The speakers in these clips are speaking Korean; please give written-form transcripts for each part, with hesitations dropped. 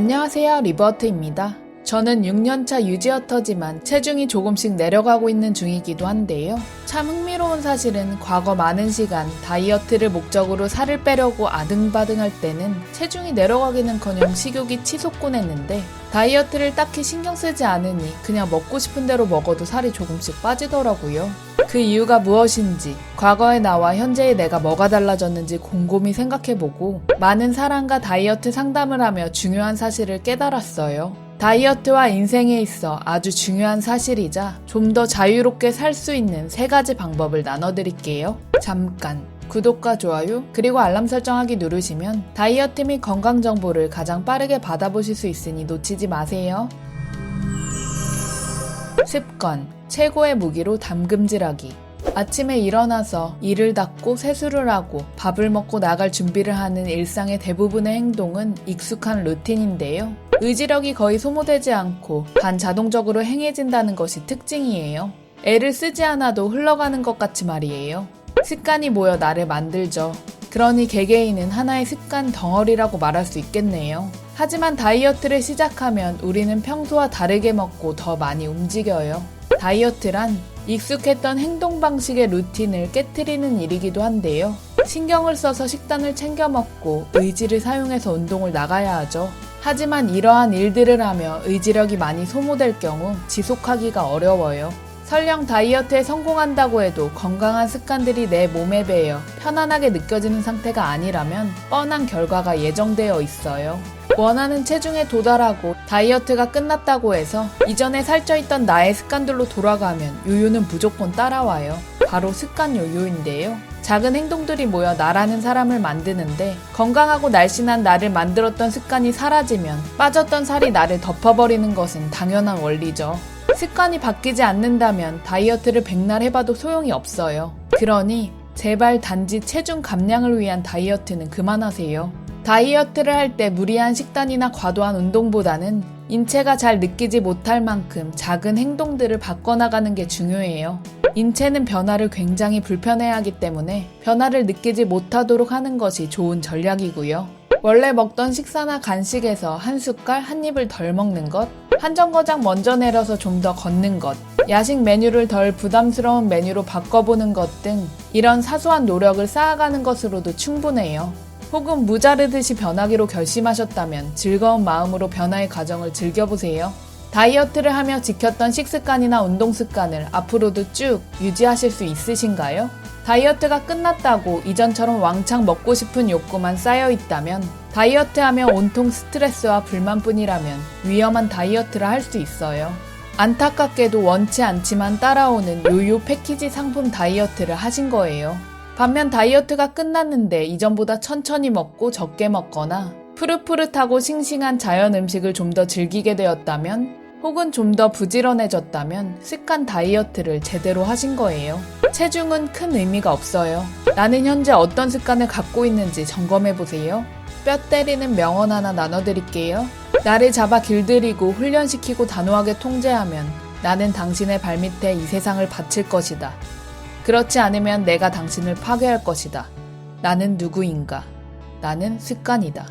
안녕하세요, 리버트입니다. 저는 6년차 유지어터지만 체중이 조금씩 내려가고 있는 중이기도 한데요. 참 흥미로운 사실은 과거 많은 시간 다이어트를 목적으로 살을 빼려고 아등바등할 때는 체중이 내려가기는커녕 식욕이 치솟곤 했는데 다이어트를 딱히 신경 쓰지 않으니 그냥 먹고 싶은 대로 먹어도 살이 조금씩 빠지더라고요. 그 이유가 무엇인지, 과거의 나와 현재의 내가 뭐가 달라졌는지 곰곰이 생각해보고 많은 사람과 다이어트 상담을 하며 중요한 사실을 깨달았어요. 다이어트와 인생에 있어 아주 중요한 사실이자 좀 더 자유롭게 살 수 있는 3가지 방법을 나눠드릴게요. 잠깐 구독과 좋아요 그리고 알람 설정하기 누르시면 다이어트 및 건강 정보를 가장 빠르게 받아보실 수 있으니 놓치지 마세요. 습관, 최고의 무기로 담금질하기. 아침에 일어나서 이를 닦고 세수를 하고 밥을 먹고 나갈 준비를 하는 일상의 대부분의 행동은 익숙한 루틴인데요. 의지력이 거의 소모되지 않고 반자동적으로 행해진다는 것이 특징이에요. 애를 쓰지 않아도 흘러가는 것 같이 말이에요. 습관이 모여 나를 만들죠. 그러니 개개인은 하나의 습관 덩어리라고 말할 수 있겠네요. 하지만 다이어트를 시작하면 우리는 평소와 다르게 먹고 더 많이 움직여요. 다이어트란 익숙했던 행동 방식의 루틴을 깨트리는 일이기도 한데요. 신경을 써서 식단을 챙겨 먹고 의지를 사용해서 운동을 나가야 하죠. 하지만 이러한 일들을 하며 의지력이 많이 소모될 경우 지속하기가 어려워요. 설령 다이어트에 성공한다고 해도 건강한 습관들이 내 몸에 배어 편안하게 느껴지는 상태가 아니라면 뻔한 결과가 예정되어 있어요. 원하는 체중에 도달하고 다이어트가 끝났다고 해서 이전에 살쪄있던 나의 습관들로 돌아가면 요요는 무조건 따라와요. 바로 습관 요요인데요. 작은 행동들이 모여 나라는 사람을 만드는데 건강하고 날씬한 나를 만들었던 습관이 사라지면 빠졌던 살이 나를 덮어버리는 것은 당연한 원리죠. 습관이 바뀌지 않는다면 다이어트를 백날 해봐도 소용이 없어요. 그러니 제발 단지 체중 감량을 위한 다이어트는 그만하세요. 다이어트를 할 때 무리한 식단이나 과도한 운동보다는 인체가 잘 느끼지 못할 만큼 작은 행동들을 바꿔나가는 게 중요해요. 인체는 변화를 굉장히 불편해하기 때문에 변화를 느끼지 못하도록 하는 것이 좋은 전략이고요. 원래 먹던 식사나 간식에서 한 숟갈, 한 입을 덜 먹는 것, 한 정거장 먼저 내려서 좀 더 걷는 것, 야식 메뉴를 덜 부담스러운 메뉴로 바꿔보는 것 등 이런 사소한 노력을 쌓아가는 것으로도 충분해요. 혹은 무자르듯이 변하기로 결심하셨다면 즐거운 마음으로 변화의 과정을 즐겨보세요. 다이어트를 하며 지켰던 식습관이나 운동 습관을 앞으로도 쭉 유지하실 수 있으신가요? 다이어트가 끝났다고 이전처럼 왕창 먹고 싶은 욕구만 쌓여있다면 다이어트하며 온통 스트레스와 불만뿐이라면 위험한 다이어트를 할 수 있어요. 안타깝게도 원치 않지만 따라오는 요요 패키지 상품 다이어트를 하신 거예요. 반면 다이어트가 끝났는데 이전보다 천천히 먹고 적게 먹거나 푸릇푸릇하고 싱싱한 자연 음식을 좀 더 즐기게 되었다면 혹은 좀 더 부지런해졌다면 습관 다이어트를 제대로 하신 거예요. 체중은 큰 의미가 없어요. 나는 현재 어떤 습관을 갖고 있는지 점검해보세요. 뼈 때리는 명언 하나 나눠드릴게요. 나를 잡아 길들이고 훈련시키고 단호하게 통제하면 나는 당신의 발밑에 이 세상을 바칠 것이다. 그렇지 않으면 내가 당신을 파괴할 것이다. 나는 누구인가? 나는 습관이다.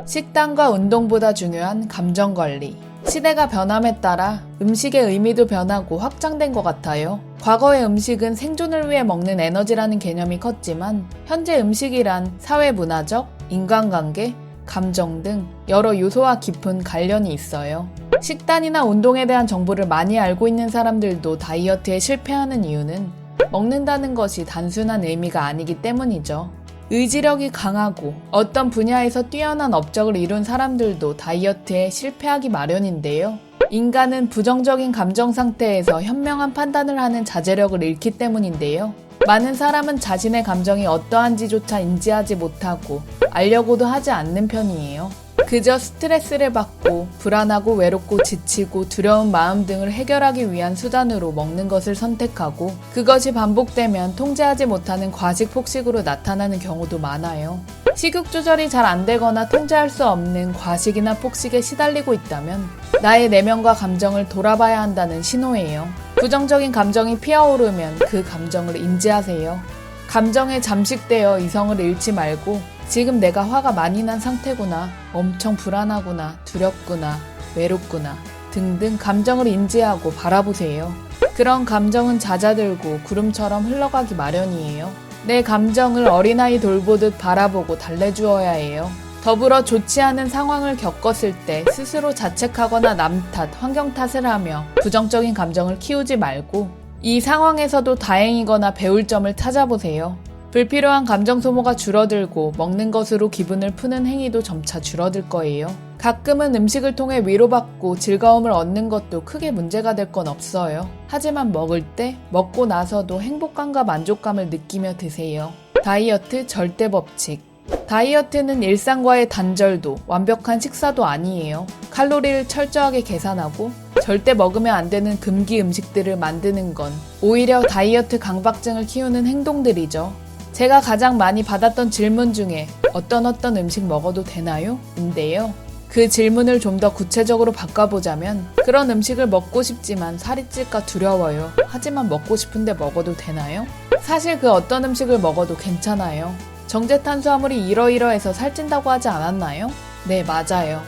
식단과 운동보다 중요한 감정관리. 시대가 변함에 따라 음식의 의미도 변하고 확장된 것 같아요. 과거의 음식은 생존을 위해 먹는 에너지라는 개념이 컸지만 현재 음식이란 사회문화적, 인간관계, 감정 등 여러 요소와 깊은 관련이 있어요. 식단이나 운동에 대한 정보를 많이 알고 있는 사람들도 다이어트에 실패하는 이유는 먹는다는 것이 단순한 의미가 아니기 때문이죠. 의지력이 강하고 어떤 분야에서 뛰어난 업적을 이룬 사람들도 다이어트에 실패하기 마련인데요. 인간은 부정적인 감정 상태에서 현명한 판단을 하는 자제력을 잃기 때문인데요. 많은 사람은 자신의 감정이 어떠한지조차 인지하지 못하고 알려고도 하지 않는 편이에요. 그저 스트레스를 받고 불안하고 외롭고 지치고 두려운 마음 등을 해결하기 위한 수단으로 먹는 것을 선택하고 그것이 반복되면 통제하지 못하는 과식 폭식으로 나타나는 경우도 많아요. 식욕 조절이 잘 안 되거나 통제할 수 없는 과식이나 폭식에 시달리고 있다면 나의 내면과 감정을 돌아봐야 한다는 신호예요. 부정적인 감정이 피어오르면 그 감정을 인지하세요. 감정에 잠식되어 이성을 잃지 말고 지금 내가 화가 많이 난 상태구나, 엄청 불안하구나, 두렵구나, 외롭구나 등등 감정을 인지하고 바라보세요. 그런 감정은 잦아들고 구름처럼 흘러가기 마련이에요. 내 감정을 어린아이 돌보듯 바라보고 달래주어야 해요. 더불어 좋지 않은 상황을 겪었을 때 스스로 자책하거나 남 탓, 환경 탓을 하며 부정적인 감정을 키우지 말고 이 상황에서도 다행이거나 배울 점을 찾아보세요. 불필요한 감정 소모가 줄어들고 먹는 것으로 기분을 푸는 행위도 점차 줄어들 거예요. 가끔은 음식을 통해 위로받고 즐거움을 얻는 것도 크게 문제가 될 건 없어요. 하지만 먹을 때 먹고 나서도 행복감과 만족감을 느끼며 드세요. 다이어트 절대 법칙. 다이어트는 일상과의 단절도 완벽한 식사도 아니에요. 칼로리를 철저하게 계산하고 절대 먹으면 안 되는 금기 음식들을 만드는 건 오히려 다이어트 강박증을 키우는 행동들이죠. 제가 가장 많이 받았던 질문 중에 어떤 음식 먹어도 되나요? 인데요. 그 질문을 좀 더 구체적으로 바꿔보자면 그런 음식을 먹고 싶지만 살이 찔까 두려워요. 하지만 먹고 싶은데 먹어도 되나요? 사실 그 어떤 음식을 먹어도 괜찮아요. 정제탄수화물이 이러이러해서 살찐다고 하지 않았나요? 네, 맞아요.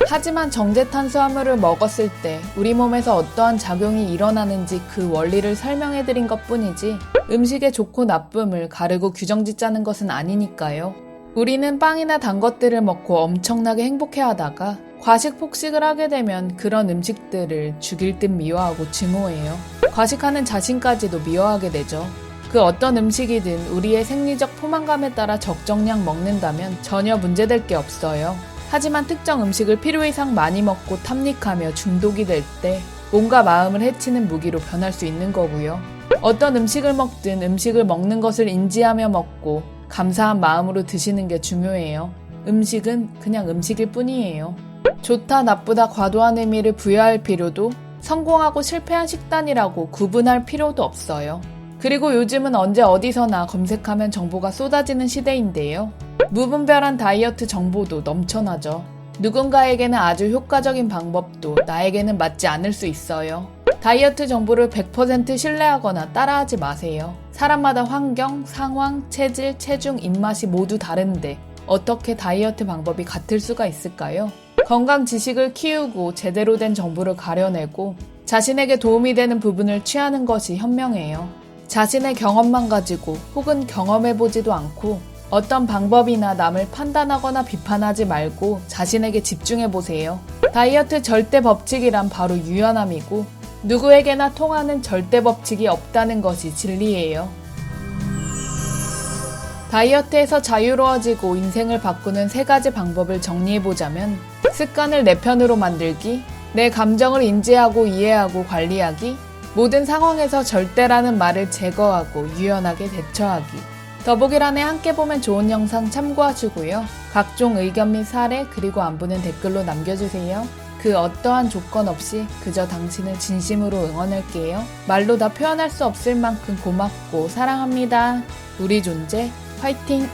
하지만 정제탄수화물을 먹었을 때 우리 몸에서 어떠한 작용이 일어나는지 그 원리를 설명해드린 것뿐이지 음식의 좋고 나쁨을 가르고 규정짓자는 것은 아니니까요. 우리는 빵이나 단 것들을 먹고 엄청나게 행복해하다가 과식 폭식을 하게 되면 그런 음식들을 죽일 듯 미워하고 증오해요. 과식하는 자신까지도 미워하게 되죠. 그 어떤 음식이든 우리의 생리적 포만감에 따라 적정량 먹는다면 전혀 문제될 게 없어요. 하지만 특정 음식을 필요 이상 많이 먹고 탐닉하며 중독이 될 때 몸과 마음을 해치는 무기로 변할 수 있는 거고요. 어떤 음식을 먹든 음식을 먹는 것을 인지하며 먹고 감사한 마음으로 드시는 게 중요해요. 음식은 그냥 음식일 뿐이에요. 좋다 나쁘다 과도한 의미를 부여할 필요도 성공하고 실패한 식단이라고 구분할 필요도 없어요. 그리고 요즘은 언제 어디서나 검색하면 정보가 쏟아지는 시대인데요. 무분별한 다이어트 정보도 넘쳐나죠. 누군가에게는 아주 효과적인 방법도 나에게는 맞지 않을 수 있어요. 다이어트 정보를 100% 신뢰하거나 따라하지 마세요. 사람마다 환경, 상황, 체질, 체중, 입맛이 모두 다른데 어떻게 다이어트 방법이 같을 수가 있을까요? 건강 지식을 키우고 제대로 된 정보를 가려내고 자신에게 도움이 되는 부분을 취하는 것이 현명해요. 자신의 경험만 가지고 혹은 경험해보지도 않고 어떤 방법이나 남을 판단하거나 비판하지 말고 자신에게 집중해보세요. 다이어트 절대 법칙이란 바로 유연함이고 누구에게나 통하는 절대 법칙이 없다는 것이 진리예요. 다이어트에서 자유로워지고 인생을 바꾸는 3가지 방법을 정리해보자면 습관을 내 편으로 만들기, 내 감정을 인지하고 이해하고 관리하기, 모든 상황에서 절대라는 말을 제거하고 유연하게 대처하기. 더보기란에 함께 보면 좋은 영상 참고하시고요. 각종 의견 및 사례 그리고 안부는 댓글로 남겨주세요. 그 어떠한 조건 없이 그저 당신을 진심으로 응원할게요. 말로 다 표현할 수 없을 만큼 고맙고 사랑합니다. 우리 존재 화이팅!